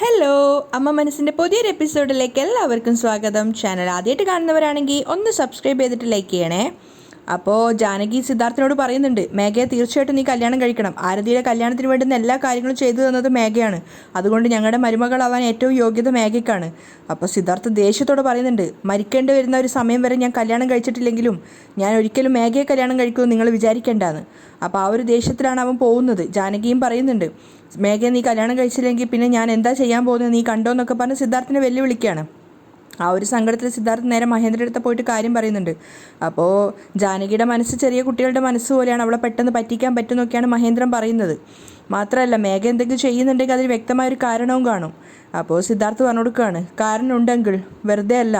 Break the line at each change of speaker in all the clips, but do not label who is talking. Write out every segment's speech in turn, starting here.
Hello, അമ്മ മനസ്സിൻ്റെ പുതിയൊരു എപ്പിസോഡിലേക്ക് എല്ലാവർക്കും സ്വാഗതം. ചാനൽ ആദ്യമായിട്ട് കാണുന്നവരാണെങ്കിൽ ഒന്ന് സബ്സ്ക്രൈബ് ചെയ്തിട്ട് ലൈക്ക് ചെയ്യണേ. അപ്പോൾ ജാനകി സിദ്ധാർത്ഥിനോട് പറയുന്നുണ്ട്, മേഘയെ തീർച്ചയായിട്ടും നീ കല്യാണം കഴിക്കണം. ആരതിയുടെ കല്യാണത്തിന് വേണ്ടുന്ന എല്ലാ കാര്യങ്ങളും ചെയ്തു തന്നത് മേഘയാണ്. അതുകൊണ്ട് ഞങ്ങളുടെ മരുമകളാവാൻ ഏറ്റവും യോഗ്യത മേഘയ്ക്കാണ്. അപ്പോൾ സിദ്ധാർത്ഥ് ദേഷ്യത്തോട് പറയുന്നുണ്ട്, മരിക്കേണ്ടി വരുന്ന ഒരു സമയം വരെ ഞാൻ കല്യാണം കഴിച്ചിട്ടില്ലെങ്കിലും ഞാൻ ഒരിക്കലും മേഘയെ കല്യാണം കഴിക്കുമെന്ന് നിങ്ങൾ വിചാരിക്കേണ്ടാന്ന്. അപ്പോൾ ആ ഒരു ദേഷ്യത്തിലാണ് അവൻ പോകുന്നത്. ജാനകിയും പറയുന്നുണ്ട്, മേഘയെ നീ കല്യാണം കഴിച്ചില്ലെങ്കിൽ പിന്നെ ഞാൻ എന്താ ചെയ്യാൻ പോകുന്നത്, നീ കണ്ടോ എന്നൊക്കെ പറഞ്ഞ് സിദ്ധാർത്ഥിനെ വെല്ലുവിളിക്കുകയാണ്. ആ ഒരു സങ്കടത്തിൽ സിദ്ധാർത്ഥ് നേരെ മഹേന്ദ്രൻ്റെ അടുത്ത് പോയിട്ട് കാര്യം പറയുന്നുണ്ട്. അപ്പോൾ ജാനകിയുടെ മനസ്സ് ചെറിയ കുട്ടികളുടെ മനസ്സ് പോലെയാണ്, അവളെ പെട്ടെന്ന് പറ്റിക്കാൻ പറ്റുമെന്നൊക്കെയാണ് മഹേന്ദ്രൻ പറയുന്നത്. മാത്രമല്ല മേഘ എന്തെങ്കിലും ചെയ്യുന്നുണ്ടെങ്കിൽ അതിന് വ്യക്തമായൊരു കാരണവും കാണും. അപ്പോൾ സിദ്ധാർത്ഥ് പറഞ്ഞു കൊടുക്കുകയാണ്, കാരണം ഉണ്ടെങ്കിൽ വെറുതെ അല്ല,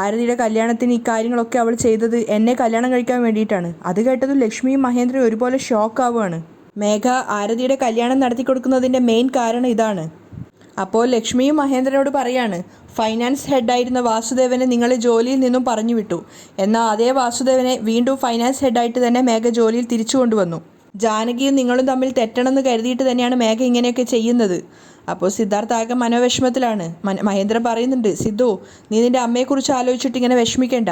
ആരതിയുടെ കല്യാണത്തിന് ഈ കാര്യങ്ങളൊക്കെ അവൾ ചെയ്തത് എന്നെ കല്യാണം കഴിക്കാൻ വേണ്ടിയിട്ടാണ്. അത് കേട്ടതും ലക്ഷ്മിയും മഹേന്ദ്രയും ഒരുപോലെ ഷോക്ക് ആവുകയാണ്. മേഘ ആരതിയുടെ കല്യാണം നടത്തി കൊടുക്കുന്നതിൻ്റെ മെയിൻ കാരണം ഇതാണ്. അപ്പോൾ ലക്ഷ്മിയും മഹേന്ദ്രനോട് പറയാണ്, ഫൈനാൻസ് ഹെഡായിരുന്ന വാസുദേവനെ നിങ്ങൾ ജോലിയിൽ നിന്നും പറഞ്ഞു വിട്ടു. എന്നാൽ അതേ വാസുദേവനെ വീണ്ടും ഫൈനാൻസ് ഹെഡായിട്ട് തന്നെ മേഘ ജോലിയിൽ തിരിച്ചു കൊണ്ടുവന്നു. ജാനകിയും നിങ്ങളും തമ്മിൽ തെറ്റണമെന്ന് കരുതിയിട്ട് തന്നെയാണ് മേഘ ഇങ്ങനെയൊക്കെ ചെയ്യുന്നത്. അപ്പോൾ സിദ്ധാർത്ഥ ആകെ മനോവിഷമത്തിലാണ്. മഹേന്ദ്രൻ പറയുന്നുണ്ട്, സിദ്ധു, നീ നിൻ്റെ അമ്മയെക്കുറിച്ച് ആലോചിച്ചിട്ട് ഇങ്ങനെ വിഷമിക്കേണ്ട.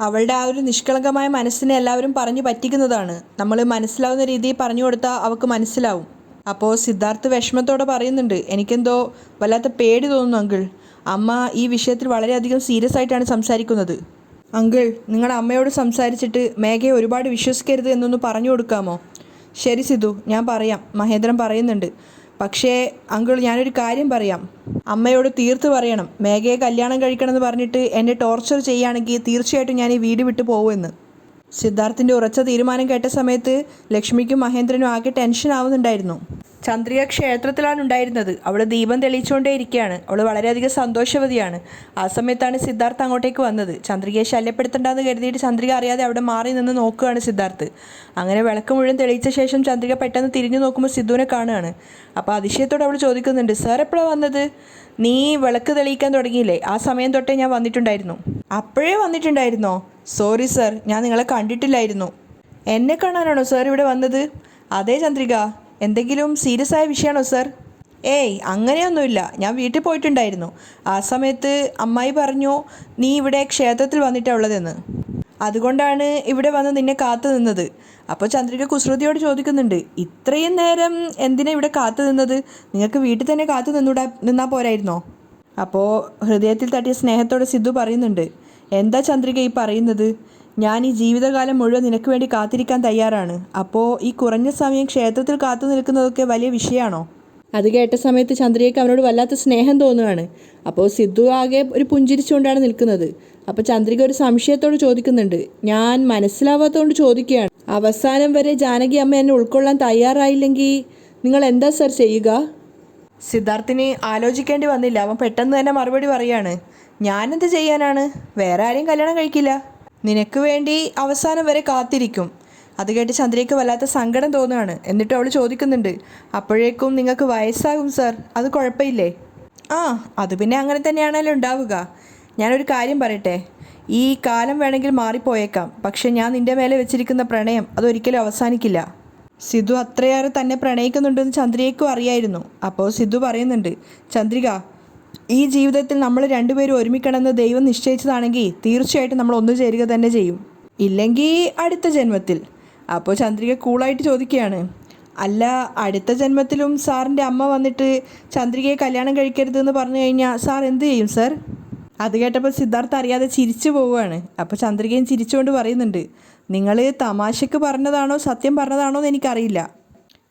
അവളുടെ ആ ഒരു നിഷ്കളങ്കമായ മനസ്സിനെ എല്ലാവരും പറഞ്ഞു പറ്റിക്കുന്നതാണ്. നമ്മൾ മനസ്സിലാവുന്ന രീതിയിൽ പറഞ്ഞു കൊടുത്താൽ അവൾക്ക് മനസ്സിലാവും. അപ്പോൾ സിദ്ധാർത്ഥ് വിഷമത്തോടെ പറയുന്നുണ്ട്, എനിക്കെന്തോ വല്ലാത്ത പേടി തോന്നുന്നു അങ്കിൾ. അമ്മ ഈ വിഷയത്തിൽ വളരെയധികം സീരിയസ് ആയിട്ടാണ് സംസാരിക്കുന്നത്. അങ്കിൾ, നിങ്ങളുടെ അമ്മയോട് സംസാരിച്ചിട്ട് മേഘയെ ഒരുപാട് വിശ്വസിക്കരുത് എന്നൊന്ന് പറഞ്ഞു കൊടുക്കാമോ? ശരി സിദ്ധു, ഞാൻ പറയാം, മഹേന്ദ്രൻ പറയുന്നുണ്ട്. പക്ഷേ അങ്കിൾ, ഞാനൊരു കാര്യം പറയാം, അമ്മയോട് തീർത്ത് പറയണം, മേഘയെ കല്യാണം കഴിക്കണമെന്ന് പറഞ്ഞിട്ട് എന്നെ ടോർച്ചർ ചെയ്യുകയാണെങ്കിൽ തീർച്ചയായിട്ടും ഞാൻ ഈ വീട് വിട്ടു പോകുമെന്ന്. സിദ്ധാർത്ഥിൻ്റെ ഉറച്ച തീരുമാനം കേട്ട സമയത്ത് ലക്ഷ്മിക്കും മഹേന്ദ്രനും ആകെ ടെൻഷൻ ആവുന്നുണ്ടായിരുന്നു. ചന്ദ്രിക ക്ഷേത്രത്തിലാണ് ഉണ്ടായിരുന്നത്. അവൾ ദീപം തെളിയിച്ചുകൊണ്ടേ ഇരിക്കുകയാണ്. അവൾ വളരെയധികം സന്തോഷവതിയാണ്. ആ സമയത്താണ് സിദ്ധാർത്ഥ് അങ്ങോട്ടേക്ക് വന്നത്. ചന്ദ്രികയെ ശല്യപ്പെടുത്തണ്ടെന്ന് കരുതിയിട്ട് ചന്ദ്രിക അറിയാതെ അവിടെ മാറി നിന്ന് നോക്കുകയാണ് സിദ്ധാർത്ഥ്. അങ്ങനെ വിളക്ക് മുഴുവൻ തെളിയിച്ച ശേഷം ചന്ദ്രിക പെട്ടെന്ന് തിരിഞ്ഞു നോക്കുമ്പോൾ സിദ്ധുവിനെ കാണുകയാണ്. അപ്പോൾ അതിശയത്തോടെ അവൾ ചോദിക്കുന്നുണ്ട്, സാർ എപ്പോഴാണ് വന്നത്? നീ വിളക്ക് തെളിയിക്കാൻ തുടങ്ങിയില്ലേ? ആ സമയം തൊട്ടേ ഞാൻ വന്നിട്ടുണ്ടായിരുന്നു. അപ്പോഴേ വന്നിട്ടുണ്ടായിരുന്നോ? സോറി സാർ, ഞാൻ നിങ്ങളെ കണ്ടിട്ടില്ലായിരുന്നു. എന്നെ കാണാനാണോ സാർ ഇവിടെ വന്നത്? അതെ ചന്ദ്രിക, എന്തെങ്കിലും സീരിയസ് ആയ വിഷയമാണോ സാർ? ഏയ്, അങ്ങനെയൊന്നുമില്ല. ഞാൻ വീട്ടിൽ പോയിട്ടുണ്ടായിരുന്നു. ആ സമയത്ത് അമ്മായി പറഞ്ഞു നീ ഇവിടെ ക്ഷേത്രത്തിൽ വന്നിട്ടാണ് ഉള്ളതെന്ന്. അതുകൊണ്ടാണ് ഇവിടെ വന്ന് നിന്നെ കാത്തു നിന്നത്. അപ്പോൾ ചന്ദ്രിക കുസൃതിയോട് ചോദിക്കുന്നുണ്ട്, ഇത്രയും നേരം എന്തിനാ ഇവിടെ കാത്തു നിന്നത്? നിങ്ങൾക്ക് വീട്ടിൽ തന്നെ കാത്തു നിന്നാൽ പോരായിരുന്നോ? അപ്പോൾ ഹൃദയത്തിൽ തട്ടിയ സ്നേഹത്തോടെ സിദ്ധു പറയുന്നുണ്ട്, എന്താ ചന്ദ്രിക ഈ പറയുന്നത്? ഞാൻ ഈ ജീവിതകാലം മുഴുവൻ നിനക്ക് വേണ്ടി കാത്തിരിക്കാൻ തയ്യാറാണ്. അപ്പോൾ ഈ കുറഞ്ഞ സമയം ക്ഷേത്രത്തിൽ കാത്തു നിൽക്കുന്നതൊക്കെ വലിയ വിഷയമാണോ? അത് കേട്ട സമയത്ത് ചന്ദ്രികയ്ക്ക് അവനോട് വല്ലാത്ത സ്നേഹം തോന്നുകയാണ്. അപ്പോൾ സിദ്ധു ആകെ ഒരു പുഞ്ചിരിച്ചുകൊണ്ടാണ് നിൽക്കുന്നത്. അപ്പോൾ ചന്ദ്രിക ഒരു സംശയത്തോട് ചോദിക്കുന്നുണ്ട്, ഞാൻ മനസ്സിലാവാത്തതുകൊണ്ട് ചോദിക്കുകയാണ്, അവസാനം വരെ ജാനകി അമ്മ എന്നെ ഉൾക്കൊള്ളാൻ തയ്യാറായില്ലെങ്കിൽ നിങ്ങൾ എന്താ സർ ചെയ്യുക? സിദ്ധാർത്ഥിന് ആലോചിക്കേണ്ടി വന്നില്ല. അവൻ പെട്ടെന്ന് തന്നെ മറുപടി പറയാണ്, ഞാനെന്ത് ചെയ്യാനാണ്? വേറെ ആരെയും കല്യാണം കഴിക്കില്ല. നിനക്ക് വേണ്ടി അവസാനം വരെ കാത്തിരിക്കും. അത് കേട്ട് ചന്ദ്രയ്ക്ക് വല്ലാത്ത സങ്കടം തോന്നുകയാണ്. എന്നിട്ട് അവൾ ചോദിക്കുന്നുണ്ട്, അപ്പോഴേക്കും നിങ്ങൾക്ക് വയസ്സാകും സാർ, അത് കുഴപ്പമില്ലേ? ആ, അത് പിന്നെ അങ്ങനെ തന്നെയാണല്ലോ ഉണ്ടാവുക. ഞാനൊരു കാര്യം പറയട്ടെ, ഈ കാലം വേണമെങ്കിൽ മാറിപ്പോയേക്കാം, പക്ഷെ ഞാൻ നിൻ്റെ മേലെ വെച്ചിരിക്കുന്ന പ്രണയം അതൊരിക്കലും അവസാനിക്കില്ല. സിദ്ധു അത്രയേറെ തന്നെ പ്രണയിക്കുന്നുണ്ടെന്ന് ചന്ദ്രികയ്ക്കും അറിയായിരുന്നു. അപ്പോൾ സിദ്ധു പറയുന്നുണ്ട്, ചന്ദ്രിക, ഈ ജീവിതത്തിൽ നമ്മൾ രണ്ടുപേരും ഒരുമിക്കണമെന്ന് ദൈവം നിശ്ചയിച്ചതാണെങ്കിൽ തീർച്ചയായിട്ടും നമ്മൾ ഒന്നു ചേരുക തന്നെ ചെയ്യും, ഇല്ലെങ്കിൽ അടുത്ത ജന്മത്തിൽ. അപ്പോൾ ചന്ദ്രിക കൂളായിട്ട് ചോദിക്കുകയാണ്, അല്ല, അടുത്ത ജന്മത്തിലും സാറിൻ്റെ അമ്മ വന്നിട്ട് ചന്ദ്രികയെ കല്യാണം കഴിക്കരുതെന്ന് പറഞ്ഞു കഴിഞ്ഞാൽ സാർ എന്ത് ചെയ്യും സാർ? അത് കേട്ടപ്പോൾ സിദ്ധാർത്ഥ് അറിയാതെ ചിരിച്ചു പോവുകയാണ്. അപ്പോൾ ചന്ദ്രികയും ചിരിച്ചുകൊണ്ട് പറയുന്നുണ്ട്, നിങ്ങൾ തമാശക്ക് പറഞ്ഞതാണോ സത്യം പറഞ്ഞതാണോ എന്ന് എനിക്കറിയില്ല,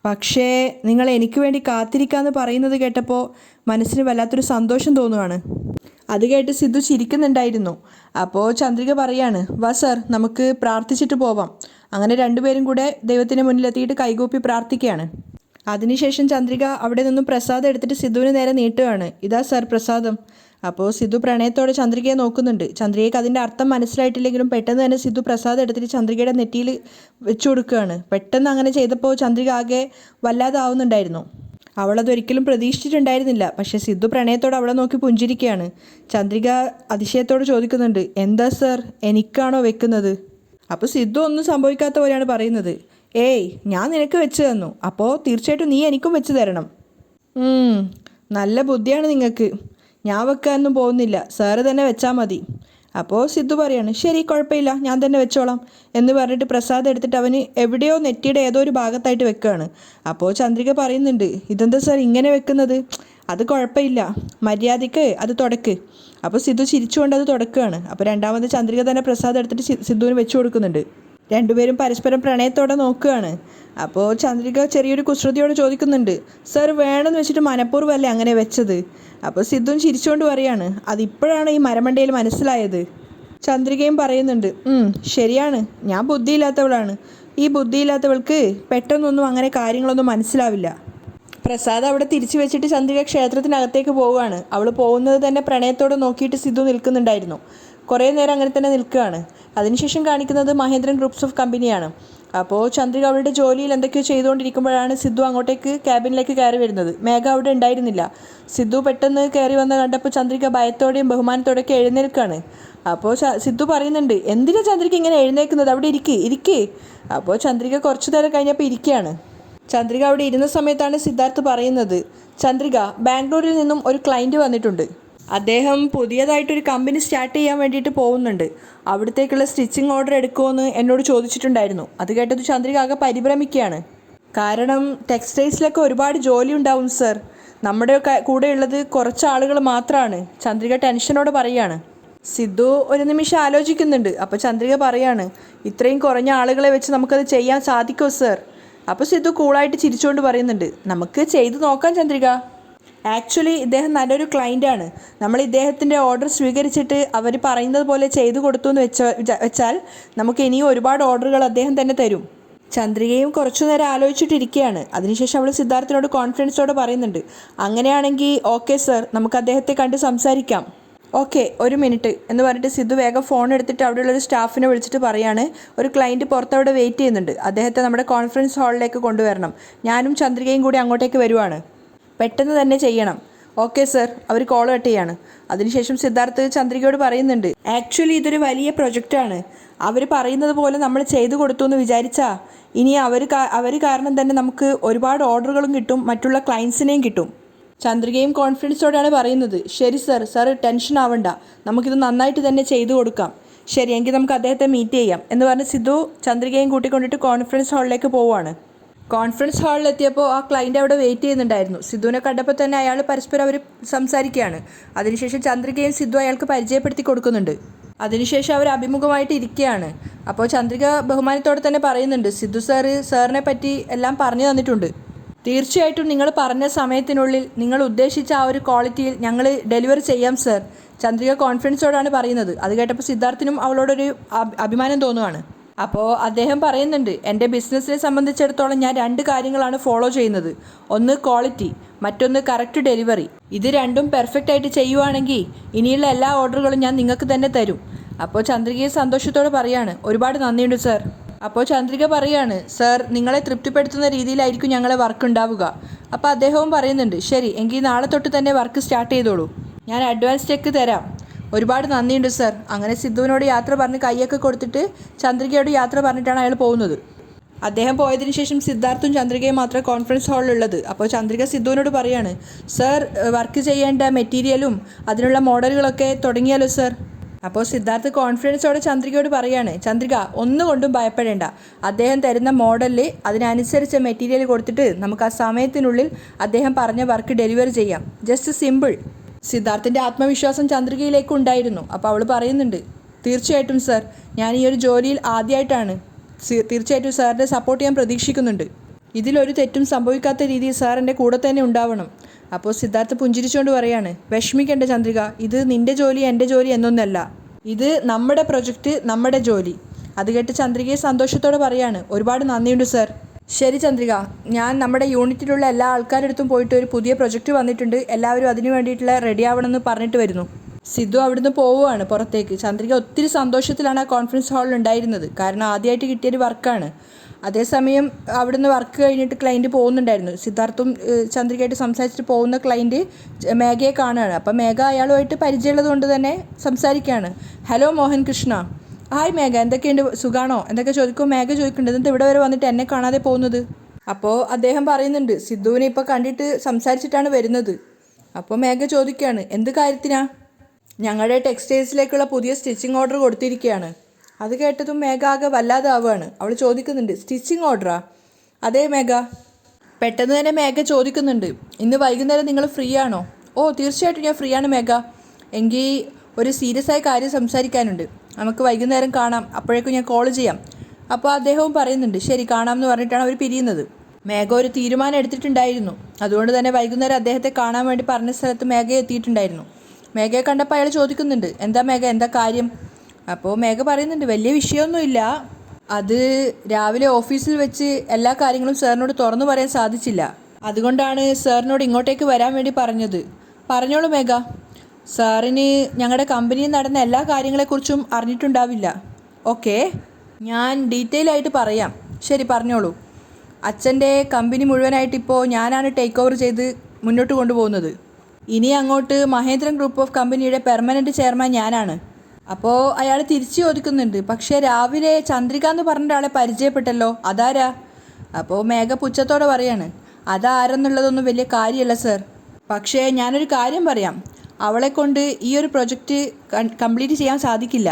പക്ഷേ നിങ്ങൾ എനിക്ക് വേണ്ടി കാത്തിരിക്കാമെന്ന് പറയുന്നത് കേട്ടപ്പോൾ മനസ്സിന് വല്ലാത്തൊരു സന്തോഷം തോന്നുകയാണ്. അത് കേട്ട് സിദ്ധു ചിരിക്കുന്നുണ്ടായിരുന്നു. അപ്പോൾ ചന്ദ്രിക പറയാണ്, വാ സാർ, നമുക്ക് പ്രാർത്ഥിച്ചിട്ട് പോവാം. അങ്ങനെ രണ്ടുപേരും കൂടെ ദൈവത്തിന് മുന്നിലെത്തിയിട്ട് കൈകൂപ്പി പ്രാർത്ഥിക്കുകയാണ്. അതിനുശേഷം ചന്ദ്രിക അവിടെ നിന്നും പ്രസാദം എടുത്തിട്ട് സിദ്ധുവിന് നേരെ നീട്ടുകയാണ്. ഇതാ സാർ പ്രസാദം. അപ്പോൾ സിദ്ധു പ്രണയത്തോടെ ചന്ദ്രികയെ നോക്കുന്നുണ്ട്. ചന്ദ്രികയ്ക്ക് അതിൻ്റെ അർത്ഥം മനസ്സിലായിട്ടില്ലെങ്കിലും പെട്ടെന്ന് തന്നെ സിദ്ധു പ്രസാദം എടുത്തിട്ട് ചന്ദ്രികയുടെ നെറ്റിയിൽ വെച്ചു കൊടുക്കുകയാണ്. പെട്ടെന്ന് അങ്ങനെ ചെയ്തപ്പോൾ ചന്ദ്രിക ആകെ വല്ലാതാവുന്നുണ്ടായിരുന്നു. അവളതൊരിക്കലും പ്രതീക്ഷിച്ചിട്ടുണ്ടായിരുന്നില്ല. പക്ഷേ സിദ്ധു പ്രണയത്തോടെ അവളെ നോക്കി പുഞ്ചിരിക്കുകയാണ്. ചന്ദ്രിക അതിശയത്തോട് ചോദിക്കുന്നുണ്ട്, എന്താ സാർ, എനിക്കാണോ വെക്കുന്നത്? അപ്പോൾ സിദ്ധു ഒന്നും സംഭവിക്കാത്ത പോലെയാണ് പറയുന്നത്, ഏയ്, ഞാൻ നിനക്ക് വെച്ച് തന്നു, അപ്പോൾ തീർച്ചയായിട്ടും നീ എനിക്കും വെച്ച് തരണം. നല്ല ബുദ്ധിയാണ് നിങ്ങൾക്ക്. ഞാൻ വെക്കാനൊന്നും പോകുന്നില്ല, സാറ് തന്നെ വെച്ചാൽ മതി. അപ്പോൾ സിദ്ധു പറയാണ്, ശരി കുഴപ്പമില്ല, ഞാൻ തന്നെ വെച്ചോളാം എന്ന് പറഞ്ഞിട്ട് പ്രസാദം എടുത്തിട്ട് അവന് എവിടെയോ നെറ്റിയുടെ ഏതോ ഒരു ഭാഗത്തായിട്ട് വെക്കുകയാണ്. അപ്പോൾ ചന്ദ്രിക പറയുന്നുണ്ട്, ഇതെന്താ സാർ ഇങ്ങനെ വെക്കുന്നത്? അത് കുഴപ്പമില്ല, മര്യാദയ്ക്ക് അത് തുടക്ക്. അപ്പോൾ സിദ്ധു ചിരിച്ചുകൊണ്ട് അത് തുടക്കുകയാണ്. അപ്പോൾ രണ്ടാമത് ചന്ദ്രിക തന്നെ പ്രസാദം എടുത്തിട്ട് സിദ്ധുവിന് വെച്ചു കൊടുക്കുന്നുണ്ട്. രണ്ടുപേരും പരസ്പരം പ്രണയത്തോടെ നോക്കുകയാണ്. അപ്പോൾ ചന്ദ്രിക ചെറിയൊരു കുസൃതിയോട് ചോദിക്കുന്നുണ്ട്, സർ വേണമെന്ന് വെച്ചിട്ട് മനഃപൂർവ്വമല്ലേ അങ്ങനെ വെച്ചത്? അപ്പോൾ സിദ്ധുവും ചിരിച്ചുകൊണ്ട് പറയാണ്, അതിപ്പോഴാണ് ഈ മരമണ്ടയിൽ മനസ്സിലായത്. ചന്ദ്രികയും പറയുന്നുണ്ട്, ശരിയാണ്, ഞാൻ ബുദ്ധിയില്ലാത്തവളാണ്. ഈ ബുദ്ധിയില്ലാത്തവൾക്ക് പെട്ടെന്നൊന്നും അങ്ങനെ കാര്യങ്ങളൊന്നും മനസ്സിലാവില്ല. പ്രസാദ് അവിടെ തിരിച്ചു വെച്ചിട്ട് ചന്ദ്രിക ക്ഷേത്രത്തിനകത്തേക്ക് പോവുകയാണ്. അവൾ പോകുന്നത് തന്നെ പ്രണയത്തോടെ നോക്കിയിട്ട് സിദ്ധു നിൽക്കുന്നുണ്ടായിരുന്നു. കുറേ നേരം അങ്ങനെ തന്നെ നിൽക്കുകയാണ്. അതിനുശേഷം കാണിക്കുന്നത് മഹേന്ദ്രൻ ഗ്രൂപ്പ്സ് ഓഫ് കമ്പനിയാണ്. അപ്പോൾ ചന്ദ്രിക അവളുടെ ജോലിയിൽ എന്തൊക്കെയോ ചെയ്തുകൊണ്ടിരിക്കുമ്പോഴാണ് സിദ്ധു അങ്ങോട്ടേക്ക് ക്യാബിനിലേക്ക് കയറി വരുന്നത്. മേഘ അവിടെ ഉണ്ടായിരുന്നില്ല. സിദ്ധു പെട്ടെന്ന് കയറി വന്ന് കണ്ടപ്പോൾ ചന്ദ്രിക ഭയത്തോടെയും ബഹുമാനത്തോടെയൊക്കെ എഴുന്നേൽക്കുകയാണ്. അപ്പോൾ സിദ്ധു പറയുന്നുണ്ട്, എന്തിനാ ചന്ദ്രിക ഇങ്ങനെ എഴുന്നേൽക്കുന്നത്? അവിടെ ഇരിക്ക്. അപ്പോൾ ചന്ദ്രിക കുറച്ചു നേരം കഴിഞ്ഞപ്പോൾ ഇരിക്കുകയാണ്. ചന്ദ്രിക അവിടെ ഇരുന്ന സമയത്താണ് സിദ്ധാർത്ഥ് പറയുന്നത്, ചന്ദ്രിക, ബാംഗ്ലൂരിൽ നിന്നും ഒരു ക്ലയൻറ്റ് വന്നിട്ടുണ്ട്. അദ്ദേഹം പുതിയതായിട്ടൊരു കമ്പനി സ്റ്റാർട്ട് ചെയ്യാൻ വേണ്ടിയിട്ട് പോകുന്നുണ്ട്. അവിടത്തേക്കുള്ള സ്റ്റിച്ചിങ് ഓർഡർ എടുക്കുമോയെന്ന് എന്നോട് ചോദിച്ചിട്ടുണ്ടായിരുന്നു. അത് കേട്ടത് ചന്ദ്രിക ആകെ പരിഭ്രമിക്കുകയാണ്. കാരണം ടെക്സ്റ്റൈൽസിലൊക്കെ ഒരുപാട് ജോലി ഉണ്ടാവും സർ. നമ്മുടെ കൂടെയുള്ളത് കുറച്ച് ആളുകൾ മാത്രമാണ്. ചന്ദ്രിക ടെൻഷനോടെ പറയുകയാണ്. സിദ്ധു ഒരു നിമിഷം ആലോചിക്കുന്നുണ്ട്. അപ്പോൾ ചന്ദ്രിക പറയാണ്, ഇത്രയും കുറഞ്ഞ ആളുകളെ വെച്ച് നമുക്കത് ചെയ്യാൻ സാധിക്കുമോ സർ? അപ്പോൾ സിദ്ധു കൂളായിട്ട് ചിരിച്ചുകൊണ്ട് പറയുന്നുണ്ട്, നമുക്ക് ചെയ്തു നോക്കാം ചന്ദ്രിക. ആക്ച്വലി ഇദ്ദേഹം നല്ലൊരു ക്ലയൻ്റാണ്. നമ്മൾ ഇദ്ദേഹത്തിൻ്റെ ഓർഡർ സ്വീകരിച്ചിട്ട് അവർ പറയുന്നത് പോലെ ചെയ്തു കൊടുത്തു എന്ന് വെച്ചാൽ നമുക്ക് ഇനിയും ഒരുപാട് ഓർഡറുകൾ അദ്ദേഹം തന്നെ തരും. ചന്ദ്രികയും കുറച്ചു നേരം ആലോചിച്ചിട്ടിരിക്കുകയാണ്. അതിനുശേഷം അവൾ സിദ്ധാർത്ഥിനോട് കോൺഫിഡൻസോടെ പറയുന്നുണ്ട്, അങ്ങനെയാണെങ്കിൽ ഓക്കെ സർ, നമുക്ക് അദ്ദേഹത്തെ കണ്ട് സംസാരിക്കാം. ഓക്കെ, ഒരു മിനിറ്റ് എന്ന് പറഞ്ഞിട്ട് സിദ്ധു വേഗം ഫോൺ എടുത്തിട്ട് അവിടെയുള്ളൊരു സ്റ്റാഫിനെ വിളിച്ചിട്ട് പറയാണ്, ഒരു ക്ലയൻറ്റ് പുറത്തവിടെ വെയിറ്റ് ചെയ്യുന്നുണ്ട്, അദ്ദേഹത്തെ നമ്മുടെ കോൺഫറൻസ് ഹാളിലേക്ക് കൊണ്ടുവരണം. ഞാനും ചന്ദ്രികയും കൂടി അങ്ങോട്ടേക്ക് വരുവാണ്, പെട്ടെന്ന് തന്നെ ചെയ്യണം. ഓക്കെ സർ, അവർ കോൾ കട്ട് ചെയ്യാണ്. അതിനുശേഷം സിദ്ധാർത്ഥ് ചന്ദ്രികയോട് പറയുന്നുണ്ട്, ആക്ച്വലി ഇതൊരു വലിയ പ്രൊജക്റ്റാണ്. അവർ പറയുന്നത് പോലെ നമ്മൾ ചെയ്തു കൊടുത്തു എന്ന് വിചാരിച്ചാൽ ഇനി അവർ കാരണം തന്നെ നമുക്ക് ഒരുപാട് ഓർഡറുകളും കിട്ടും, മറ്റുള്ള ക്ലയൻസിനെയും കിട്ടും. ചന്ദ്രികയും കോൺഫിഡൻസോടെയാണ് പറയുന്നത്, ശരി സർ ടെൻഷൻ ആവണ്ട, നമുക്കിത് നന്നായിട്ട് തന്നെ ചെയ്തു കൊടുക്കാം. ശരി, എങ്കിൽ നമുക്ക് അദ്ദേഹത്തെ മീറ്റ് ചെയ്യാം എന്ന് പറഞ്ഞ് സിദ്ധു ചന്ദ്രികയും കൂട്ടിക്കൊണ്ടിട്ട് കോൺഫറൻസ് ഹാളിലേക്ക് പോവുകയാണ്. കോൺഫറൻസ് ഹാളിലെത്തിയപ്പോൾ ആ ക്ലയൻറ്റ് അവിടെ വെയിറ്റ് ചെയ്യുന്നുണ്ടായിരുന്നു. സിദ്ധുവിനെ കണ്ടപ്പോൾ തന്നെ അയാൾ പരസ്പരം അവർ സംസാരിക്കുകയാണ്. അതിനുശേഷം ചന്ദ്രികയും സിദ്ധു അയാൾക്ക് പരിചയപ്പെടുത്തി കൊടുക്കുന്നുണ്ട്. അതിനുശേഷം അവർ അഭിമുഖമായിട്ട് ഇരിക്കുകയാണ്. അപ്പോൾ ചന്ദ്രിക ബഹുമാനത്തോടെ തന്നെ പറയുന്നുണ്ട്, സിദ്ധു സാറിനെ പറ്റി എല്ലാം പറഞ്ഞു തന്നിട്ടുണ്ട്. തീർച്ചയായിട്ടും നിങ്ങൾ പറഞ്ഞ സമയത്തിനുള്ളിൽ നിങ്ങൾ ഉദ്ദേശിച്ച ആ ഒരു ക്വാളിറ്റിയിൽ ഞങ്ങൾ ഡെലിവറി ചെയ്യാം സർ. ചന്ദ്രിക കോൺഫിഡൻസോടാണ് പറയുന്നത്. അത് കേട്ടപ്പോൾ സിദ്ധാർത്ഥിനും അവളോടൊരു അഭിമാനം തോന്നുവാണ്. അപ്പോൾ അദ്ദേഹം പറയുന്നുണ്ട്, എൻ്റെ ബിസിനസ്സിനെ സംബന്ധിച്ചിടത്തോളം ഞാൻ 2 കാര്യങ്ങളാണ് ഫോളോ ചെയ്യുന്നത്. ഒന്ന് ക്വാളിറ്റി, മറ്റൊന്ന് കറക്റ്റ് ഡെലിവറി. ഇത് രണ്ടും പെർഫെക്റ്റ് ആയിട്ട് ചെയ്യുവാണെങ്കിൽ ഇനിയുള്ള എല്ലാ ഓർഡറുകളും ഞാൻ നിങ്ങൾക്ക് തന്നെ തരും. അപ്പോൾ ചന്ദ്രികയെ സന്തോഷത്തോടെ പറയാണ്, ഒരുപാട് നന്ദിയുണ്ട് സർ. അപ്പോൾ ചന്ദ്രിക പറയാണ്, സർ നിങ്ങളെ തൃപ്തിപ്പെടുത്തുന്ന രീതിയിലായിരിക്കും ഞങ്ങളെ വർക്ക് ഉണ്ടാവുക. അപ്പോൾ അദ്ദേഹവും പറയുന്നുണ്ട്, ശരി, എങ്കിൽ നാളെ തൊട്ട് തന്നെ വർക്ക് സ്റ്റാർട്ട് ചെയ്തോളൂ, ഞാൻ അഡ്വാൻസ് ചെക്ക് തരാം. ഒരുപാട് നന്ദിയുണ്ട് സർ. അങ്ങനെ സിദ്ധുവിനോട് യാത്ര പറഞ്ഞ് കൈയൊക്കെ കൊടുത്തിട്ട് ചന്ദ്രികയോട് യാത്ര പറഞ്ഞിട്ടാണ് അയാൾ പോകുന്നത്. അദ്ദേഹം പോയതിനു ശേഷം സിദ്ധാർത്ഥും ചന്ദ്രികയും മാത്രമേ കോൺഫറൻസ് ഹാളിലുള്ളത്. അപ്പോൾ ചന്ദ്രിക സിദ്ധുവിനോട് പറയാണ്, സർ വർക്ക് ചെയ്യേണ്ട മെറ്റീരിയലും അതിനുള്ള മോഡലുകളൊക്കെ തുടങ്ങിയാലോ സർ? അപ്പോൾ സിദ്ധാർത്ഥ് കോൺഫിഡൻസോടെ ചന്ദ്രികയോട് പറയാണ്, ചന്ദ്രിക ഒന്നുകൊണ്ടും ഭയപ്പെടേണ്ട, അദ്ദേഹം തരുന്ന മോഡലിൽ അതിനനുസരിച്ച് മെറ്റീരിയൽ കൊടുത്തിട്ട് നമുക്ക് ആ സമയത്തിനുള്ളിൽ അദ്ദേഹം പറഞ്ഞ വർക്ക് ഡെലിവറി ചെയ്യാം. Just simple. സിദ്ധാർത്ഥിൻ്റെ ആത്മവിശ്വാസം ചന്ദ്രികയിലേക്ക് ഉണ്ടായിരുന്നു. അപ്പോൾ അവൾ പറയുന്നുണ്ട്, തീർച്ചയായിട്ടും സർ, ഞാൻ ഈ ഒരു ജോലിയിൽ ആദ്യമായിട്ടാണ്. തീർച്ചയായിട്ടും സാറിൻ്റെ സപ്പോർട്ട് ഞാൻ പ്രതീക്ഷിക്കുന്നുണ്ട്. ഇതിലൊരു തെറ്റും സംഭവിക്കാത്ത രീതിയിൽ സാർ എൻ്റെ കൂടെ തന്നെ ഉണ്ടാവണം. അപ്പോൾ സിദ്ധാർത്ഥ് പുഞ്ചിരിച്ചുകൊണ്ട് പറയാണ്, വിഷമിക്കേണ്ട ചന്ദ്രിക, ഇത് നിൻ്റെ ജോലി എൻ്റെ ജോലി എന്നൊന്നല്ല, ഇത് നമ്മുടെ പ്രൊജക്റ്റ്, നമ്മുടെ ജോലി. അത് കേട്ട് ചന്ദ്രികയെ സന്തോഷത്തോടെ പറയാണ്, ഒരുപാട് നന്ദിയുണ്ട് സർ. ശരി ചന്ദ്രിക, ഞാൻ നമ്മുടെ യൂണിറ്റിലുള്ള എല്ലാ ആൾക്കാരുടെ അടുത്തും പോയിട്ട് ഒരു പുതിയ പ്രൊജക്റ്റ് വന്നിട്ടുണ്ട്, എല്ലാവരും അതിന് വേണ്ടിയിട്ടുള്ള റെഡി ആവണമെന്ന് പറഞ്ഞിട്ട് വരുന്നു. സിദ്ധു അവിടുന്ന് പോവുകയാണ് പുറത്തേക്ക്. ചന്ദ്രിക ഒത്തിരി സന്തോഷത്തിലാണ് ആ കോൺഫറൻസ് ഹാളിൽ ഉണ്ടായിരുന്നത്. കാരണം ആദ്യമായിട്ട് കിട്ടിയൊരു വർക്കാണ്. അതേസമയം അവിടുന്ന് വർക്ക് കഴിഞ്ഞിട്ട് ക്ലയൻറ്റ് പോകുന്നുണ്ടായിരുന്നു. സിദ്ധാർത്ഥും ചന്ദ്രികയായിട്ട് സംസാരിച്ചിട്ട് പോകുന്ന ക്ലയൻറ്റ് മേഘയെ കാണുകയാണ്. അപ്പം മേഘ അയാളുമായിട്ട് പരിചയമുള്ളത് കൊണ്ട് തന്നെ സംസാരിക്കുകയാണ്. ഹലോ മോഹൻ കൃഷ്ണ. ഹായ് മേഘ, എന്തൊക്കെയുണ്ട്, സുഖാണോ എന്തൊക്കെ ചോദിക്കും. മേഘ ചോദിക്കുന്നുണ്ട്, എന്നിട്ട് ഇവിടെ വരെ വന്നിട്ട് എന്നെ കാണാതെ പോകുന്നത്? അപ്പോൾ അദ്ദേഹം പറയുന്നുണ്ട്, സിദ്ധുവിനെ ഇപ്പോൾ കണ്ടിട്ട് സംസാരിച്ചിട്ടാണ് വരുന്നത്. അപ്പോൾ മേഘ ചോദിക്കുകയാണ്, എന്ത് കാര്യത്തിനാ? ഞങ്ങളുടെ ടെക്സ്റ്റൈൽസിലേക്കുള്ള പുതിയ സ്റ്റിച്ചിങ് ഓർഡർ കൊടുത്തിരിക്കുകയാണ്. അത് കേട്ടതും മേഘ ആകെ വല്ലാതാവുകയാണ്. അവൾ ചോദിക്കുന്നുണ്ട്, സ്റ്റിച്ചിങ് ഓർഡറാ? അതേ മേഘ. പെട്ടെന്ന് തന്നെ മേഘ ചോദിക്കുന്നുണ്ട്, ഇന്ന് വൈകുന്നേരം നിങ്ങൾ ഫ്രീ ആണോ? ഓ തീർച്ചയായിട്ടും ഞാൻ ഫ്രീ ആണ് മേഘ. എങ്കിൽ ഒരു സീരിയസ് ആയ കാര്യം സംസാരിക്കാനുണ്ട്, നമുക്ക് വൈകുന്നേരം കാണാം, അപ്പോഴേക്കും ഞാൻ കോൾ ചെയ്യാം. അപ്പോൾ അദ്ദേഹവും പറയുന്നുണ്ട്, ശരി കാണാം എന്ന് പറഞ്ഞിട്ടാണ് അവർ പിരിയുന്നത്. മേഘ ഒരു തീരുമാനം എടുത്തിട്ടുണ്ടായിരുന്നു. അതുകൊണ്ട് തന്നെ വൈകുന്നേരം അദ്ദേഹത്തെ കാണാൻ വേണ്ടി പറഞ്ഞ സ്ഥലത്ത് മേഘ എത്തിയിട്ടുണ്ടായിരുന്നു. മേഘയെ കണ്ടപ്പോൾ അയാൾ ചോദിക്കുന്നുണ്ട്, എന്താ മേഘ, എന്താ കാര്യം? അപ്പോൾ മേഘ പറയുന്നുണ്ട്, വലിയ വിഷയമൊന്നുമില്ല, അത് രാവിലെ ഓഫീസിൽ വെച്ച് എല്ലാ കാര്യങ്ങളും സാറിനോട് തുറന്നു പറയാൻ സാധിച്ചില്ല, അതുകൊണ്ടാണ് സാറിനോട് ഇങ്ങോട്ടേക്ക് വരാൻ വേണ്ടി പറഞ്ഞത്. പറഞ്ഞോളൂ മേഘ. സാറിന് ഞങ്ങളുടെ കമ്പനിയിൽ നടന്ന എല്ലാ കാര്യങ്ങളെക്കുറിച്ചും അറിഞ്ഞിട്ടുണ്ടാവില്ല. ഓക്കെ, ഞാൻ ഡീറ്റെയിൽ ആയിട്ട് പറയാം. ശരി പറഞ്ഞോളൂ. അച്ഛൻ്റെ കമ്പനി മുഴുവനായിട്ട് ഇപ്പോൾ ഞാനാണ് ടേക്ക് ഓവർ ചെയ്ത് മുന്നോട്ട് കൊണ്ടുപോകുന്നത്. ഇനി അങ്ങോട്ട് മഹേന്ദ്രൻ ഗ്രൂപ്പ് ഓഫ് കമ്പനിയുടെ പെർമനൻറ്റ് ചെയർമാൻ ഞാനാണ്. അപ്പോൾ അയാൾ തിരിച്ചു ചോദിക്കുന്നുണ്ട്, പക്ഷേ രാവിലെ ചന്ദ്രിക എന്ന് പറഞ്ഞ ഒരാളെ പരിചയപ്പെട്ടല്ലോ, അതാരാ? അപ്പോൾ മേഘ പുച്ഛത്തോടെ പറയാണ്, അതാരെന്നുള്ളതൊന്നും വലിയ കാര്യമല്ല സർ. പക്ഷേ ഞാനൊരു കാര്യം പറയാം, അവളെ കൊണ്ട് ഈ ഒരു പ്രൊജക്റ്റ് കംപ്ലീറ്റ് ചെയ്യാൻ സാധിക്കില്ല.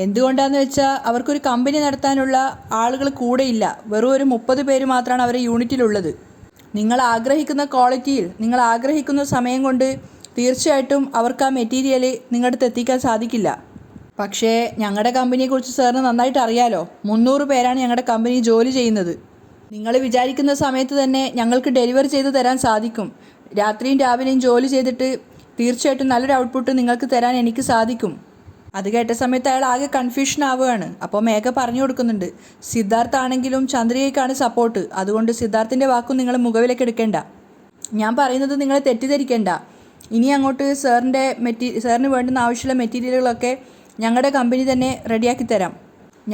എന്തുകൊണ്ടാണെന്ന് വെച്ചാൽ അവർക്കൊരു കമ്പനി നടത്താനുള്ള ആളുകൾ കൂടെയില്ല. വെറും ഒരു 30 പേര് മാത്രമാണ് അവരെ യൂണിറ്റിലുള്ളത്. നിങ്ങൾ ആഗ്രഹിക്കുന്ന ക്വാളിറ്റിയിൽ നിങ്ങൾ ആഗ്രഹിക്കുന്ന സമയം കൊണ്ട് തീർച്ചയായിട്ടും അവർക്ക് ആ മെറ്റീരിയൽ നിങ്ങളുടെ അടുത്ത് എത്തിക്കാൻ സാധിക്കില്ല. പക്ഷേ ഞങ്ങളുടെ കമ്പനിയെക്കുറിച്ച് സാറിന് നന്നായിട്ട് അറിയാലോ. 300 പേരാണ് ഞങ്ങളുടെ കമ്പനി ജോലി ചെയ്യുന്നത്. നിങ്ങൾ വിചാരിക്കുന്ന സമയത്ത് തന്നെ ഞങ്ങൾക്ക് ഡെലിവറി ചെയ്ത് തരാൻ സാധിക്കും. രാത്രിയും രാവിലെയും ജോലി ചെയ്തിട്ട് തീർച്ചയായിട്ടും നല്ലൊരു ഔട്ട്പുട്ട് നിങ്ങൾക്ക് തരാൻ എനിക്ക് സാധിക്കും. അത് കേട്ട സമയത്ത് അയാൾ ആകെ കൺഫ്യൂഷൻ ആവുകയാണ്. അപ്പോൾ മേഘ പറഞ്ഞു കൊടുക്കുന്നുണ്ട്, സിദ്ധാർത്ഥ് ആണെങ്കിലും ചന്ദ്രികയ്ക്കാണ് സപ്പോർട്ട്, അതുകൊണ്ട് സിദ്ധാർത്ഥിൻ്റെ വാക്കും നിങ്ങൾ മുഖവിലേക്ക് എടുക്കേണ്ട. ഞാൻ പറയുന്നത് നിങ്ങൾ തെറ്റിദ്ധരിക്കേണ്ട. ഇനി അങ്ങോട്ട് സാറിന് വേണ്ടുന്ന ആവശ്യമുള്ള മെറ്റീരിയലുകളൊക്കെ ഞങ്ങളുടെ കമ്പനി തന്നെ റെഡിയാക്കി തരാം.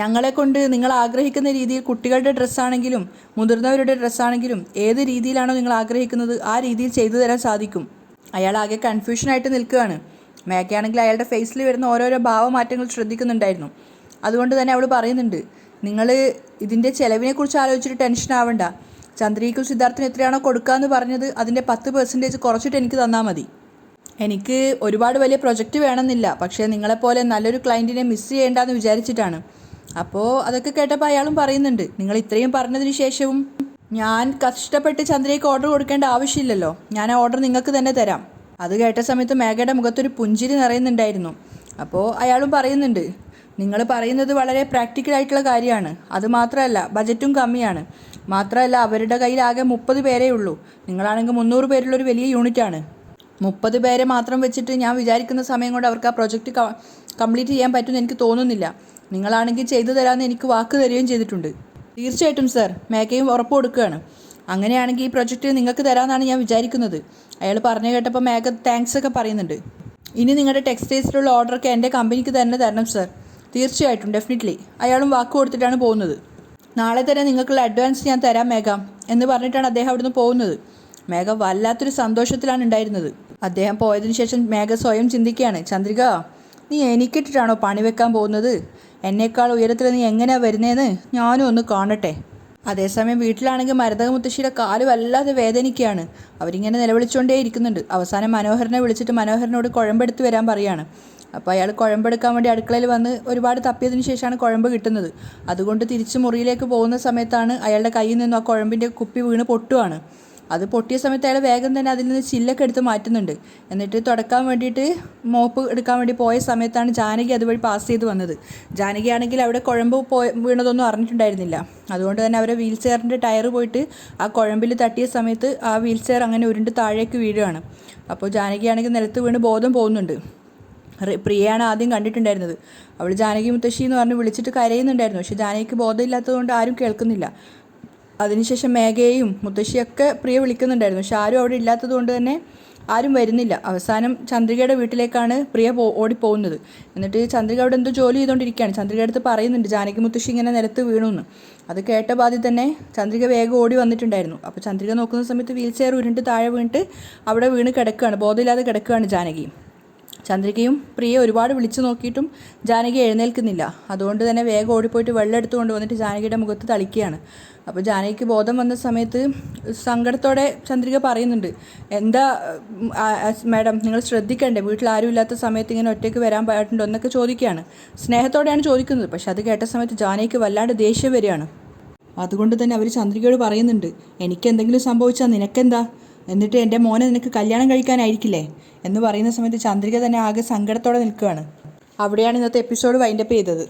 ഞങ്ങളെക്കൊണ്ട് നിങ്ങൾ ആഗ്രഹിക്കുന്ന രീതിയിൽ കുട്ടികളുടെ ഡ്രസ്സാണെങ്കിലും മുതിർന്നവരുടെ ഡ്രസ്സാണെങ്കിലും ഏത് രീതിയിലാണോ നിങ്ങൾ ആഗ്രഹിക്കുന്നത് ആ രീതിയിൽ ചെയ്തു തരാൻ സാധിക്കും. അയാൾ ആകെ കൺഫ്യൂഷനായിട്ട് നിൽക്കുകയാണ്. മേഘയാണെങ്കിൽ അയാളുടെ ഫേസിൽ വരുന്ന ഓരോരോ ഭാവമാറ്റങ്ങൾ ശ്രദ്ധിക്കുന്നുണ്ടായിരുന്നു. അതുകൊണ്ട് തന്നെ അവൾ പറയുന്നുണ്ട്, നിങ്ങൾ ഇതിൻ്റെ ചിലവിനെക്കുറിച്ച് ആലോചിച്ചിട്ട് ടെൻഷൻ ആവണ്ട. ചന്ദ്രികയ്ക്കും സിദ്ധാർത്ഥിനും എത്രയാണോ കൊടുക്കാമെന്ന് പറഞ്ഞത് അതിൻ്റെ 10% കുറച്ചിട്ട് എനിക്ക് തന്നാൽ മതി. എനിക്ക് ഒരുപാട് വലിയ പ്രൊജക്റ്റ് വേണമെന്നില്ല, പക്ഷേ നിങ്ങളെപ്പോലെ നല്ലൊരു ക്ലയൻറ്റിനെ മിസ് ചെയ്യേണ്ടെന്ന് വിചാരിച്ചിട്ടാണ്. അപ്പോൾ അതൊക്കെ കേട്ടപ്പോൾ അയാളും പറയുന്നുണ്ട്, നിങ്ങൾ ഇത്രയും പറഞ്ഞതിന് ശേഷവും ഞാൻ കഷ്ടപ്പെട്ട് ചന്ദ്രയ്ക്ക് ഓർഡർ കൊടുക്കേണ്ട ആവശ്യമില്ലല്ലോ, ഞാൻ ആ ഓർഡർ നിങ്ങൾക്ക് തന്നെ തരാം. അത് കേട്ട സമയത്ത് മേഘയുടെ മുഖത്തൊരു പുഞ്ചിരി നിറയുന്നുണ്ടായിരുന്നു. അപ്പോൾ അയാളും പറയുന്നുണ്ട്, നിങ്ങൾ പറയുന്നത് വളരെ പ്രാക്ടിക്കലായിട്ടുള്ള കാര്യമാണ്. അതുമാത്രമല്ല ബജറ്റും കമ്മിയാണ്. മാത്രമല്ല അവരുടെ കയ്യിൽ ആകെ 30 പേരേ ഉള്ളൂ. നിങ്ങളാണെങ്കിൽ 300 പേരുള്ളൊരു വലിയ യൂണിറ്റാണ്. 30 പേരെ മാത്രം വെച്ചിട്ട് ഞാൻ വിചാരിക്കുന്ന സമയം കൊണ്ട് അവർക്ക് ആ പ്രൊജക്റ്റ് കംപ്ലീറ്റ് ചെയ്യാൻ പറ്റുമെന്ന് എനിക്ക് തോന്നുന്നില്ല. നിങ്ങളാണെങ്കിൽ ചെയ്തു തരാമെന്ന് എനിക്ക് വാക്ക് തരികയും ചെയ്തിട്ടുണ്ട്. തീർച്ചയായിട്ടും സർ, മേഘയും ഉറപ്പ് കൊടുക്കുകയാണ്. അങ്ങനെയാണെങ്കിൽ ഈ പ്രൊജക്റ്റ് നിങ്ങൾക്ക് തരാമെന്നാണ് ഞാൻ വിചാരിക്കുന്നത്. അയാൾ പറഞ്ഞു കേട്ടപ്പോൾ മേഘ താങ്ക്സ് ഒക്കെ പറയുന്നുണ്ട്. ഇനി നിങ്ങളുടെ ടെക്സ്റ്റൈൽസിലുള്ള ഓർഡറൊക്കെ എൻ്റെ കമ്പനിക്ക് തന്നെ തരണം സർ. തീർച്ചയായിട്ടും ഡെഫിനറ്റ്ലി. അയാളും വാക്ക് കൊടുത്തിട്ടാണ് പോകുന്നത്. നാളെ തന്നെ നിങ്ങൾക്കുള്ള അഡ്വാൻസ് ഞാൻ തരാം മേഘ എന്ന് പറഞ്ഞിട്ടാണ് അദ്ദേഹം അവിടുന്ന് പോകുന്നത്. മേഘ വല്ലാത്തൊരു സന്തോഷത്തിലാണ് ഉണ്ടായിരുന്നത്. അദ്ദേഹം പോയതിനു ശേഷം മേഘ സ്വയം ചിന്തിക്കുകയാണ്, ചന്ദ്രിക നീ എനിക്കിട്ടിട്ടാണോ പണി വെക്കാൻ പോകുന്നത്? എന്നേക്കാൾ ഉയരത്തിൽ നീ എങ്ങനെയാണ് വരുന്നതെന്ന് ഞാനും ഒന്ന് കാണട്ടെ. അതേസമയം വീട്ടിലാണെങ്കിൽ മരതക മുത്തശ്ശിയുടെ കാല് വല്ലാതെ വേദനിക്കുകയാണ്. അവരിങ്ങനെ നിലവിളിച്ചുകൊണ്ടേ ഇരിക്കുന്നുണ്ട്. അവസാനം മനോഹരനെ വിളിച്ചിട്ട് മനോഹരനോട് കുഴമ്പെടുത്ത് വരാൻ പറയുകയാണ്. അപ്പോൾ അയാൾ കുഴമ്പെടുക്കാൻ വേണ്ടി അടുക്കളയിൽ വന്ന് ഒരുപാട് തപ്പിയതിന് ശേഷമാണ് കുഴമ്പ് കിട്ടുന്നത്. അതുകൊണ്ട് തിരിച്ച് മുറിയിലേക്ക് പോകുന്ന സമയത്താണ് അയാളുടെ കയ്യിൽ നിന്നും ആ കുഴമ്പിൻ്റെ കുപ്പി വീണ് പൊട്ടുകയാണ്. അത് പൊട്ടിയ സമയത്ത് അയാൾ വേഗം തന്നെ അതിൽ നിന്ന് ചില്ലൊക്കെ എടുത്ത് മാറ്റുന്നുണ്ട്. എന്നിട്ട് തുടക്കാൻ വേണ്ടിയിട്ട് മോപ്പ് എടുക്കാൻ വേണ്ടി പോയ സമയത്താണ് ജാനകി അതുവഴി പാസ് ചെയ്ത് വന്നത്. ജാനകി ആണെങ്കിൽ അവിടെ കുഴമ്പ് വീണതൊന്നും അറിഞ്ഞിട്ടുണ്ടായിരുന്നില്ല. അതുകൊണ്ട് തന്നെ അവരെ വീൽ ചെയറിൻ്റെ ടയർ പോയിട്ട് ആ കുഴമ്പിൽ തട്ടിയ സമയത്ത് ആ വീൽ ചെയർ അങ്ങനെ ഉരുണ്ട് താഴേക്ക് വീഴുകയാണ്. അപ്പോൾ ജാനകി ആണെങ്കിൽ നിലത്ത് വീണ് ബോധം പോകുന്നുണ്ട്. പ്രിയയാണ് ആദ്യം കണ്ടിട്ടുണ്ടായിരുന്നത്. അവൾ ജാനകി മുത്തശ്ശി എന്ന് പറഞ്ഞ് വിളിച്ചിട്ട് കരയുന്നുണ്ടായിരുന്നു. പക്ഷേ ജാനകിക്ക് ബോധമില്ലാത്തതുകൊണ്ട് ആരും കേൾക്കുന്നില്ല. അതിനുശേഷം മേഘയെയും മുത്തശ്ശിയൊക്കെ പ്രിയ വിളിക്കുന്നുണ്ടായിരുന്നു. പക്ഷെ ആരും അവിടെ ഇല്ലാത്തത് കൊണ്ട് തന്നെ ആരും വരുന്നില്ല. അവസാനം ചന്ദ്രികയുടെ വീട്ടിലേക്കാണ് പ്രിയ ഓടിപ്പോകുന്നത്. എന്നിട്ട് ചന്ദ്രിക അവിടെ എന്തോ ജോലി ചെയ്തുകൊണ്ടിരിക്കുകയാണ്. ചന്ദ്രികയുടെ അടുത്ത് പറയുന്നുണ്ട് ജാനകി മുത്തശ്ശി ഇങ്ങനെ നിലത്ത് വീണു എന്ന്. അത് കേട്ട ബാധ്യ തന്നെ ചന്ദ്രിക വേഗം ഓടി വന്നിട്ടുണ്ടായിരുന്നു. അപ്പോൾ ചന്ദ്രിക നോക്കുന്ന സമയത്ത് വീൽ ചെയർ ഉരുണ്ട് താഴെ വീണിട്ട് അവിടെ വീണ് കിടക്കുകയാണ്, ബോധമില്ലാതെ കിടക്കുകയാണ് ജാനകി. ചന്ദ്രികയും പ്രിയ ഒരുപാട് വിളിച്ചു നോക്കിയിട്ടും ജാനകി എഴുന്നേൽക്കുന്നില്ല. അതുകൊണ്ട് തന്നെ വേഗം ഓടിപ്പോയിട്ട് വെള്ളം എടുത്തുകൊണ്ട് വന്നിട്ട് ജാനകിയുടെ മുഖത്ത് തളിക്കുകയാണ്. അപ്പോൾ ജാനകിക്ക് ബോധം വന്ന സമയത്ത് സങ്കടത്തോടെ ചന്ദ്രിക പറയുന്നുണ്ട്, എന്താ മാഡം നിങ്ങൾ ശ്രദ്ധിക്കണ്ടേ, വീട്ടിൽ ആരും ഇല്ലാത്ത സമയത്ത് ഇങ്ങനെ ഒറ്റയ്ക്ക് വരാൻ പാടുണ്ടോ എന്നൊക്കെ ചോദിക്കുകയാണ്. സ്നേഹത്തോടെയാണ് ചോദിക്കുന്നത്. പക്ഷെ അത് കേട്ട സമയത്ത് ജാനകിക്ക് വല്ലാണ്ട് ദേഷ്യം വരികയാണ്. അതുകൊണ്ട് തന്നെ അവർ ചന്ദ്രികയോട് പറയുന്നുണ്ട്, എനിക്ക് എന്തെങ്കിലും സംഭവിച്ചാൽ നിനക്കെന്താ, എന്നിട്ട് എൻ്റെ മോനെ നിനക്ക് കല്യാണം കഴിക്കാനായിരിക്കില്ലേ എന്ന് പറയുന്ന സമയത്ത് ചന്ദ്രിക തന്നെ ആകെ സങ്കടത്തോടെ നിൽക്കുകയാണ്. അവിടെയാണ് ഇന്നത്തെ എപ്പിസോഡ് വൈൻഡപ്പ് ചെയ്തത്.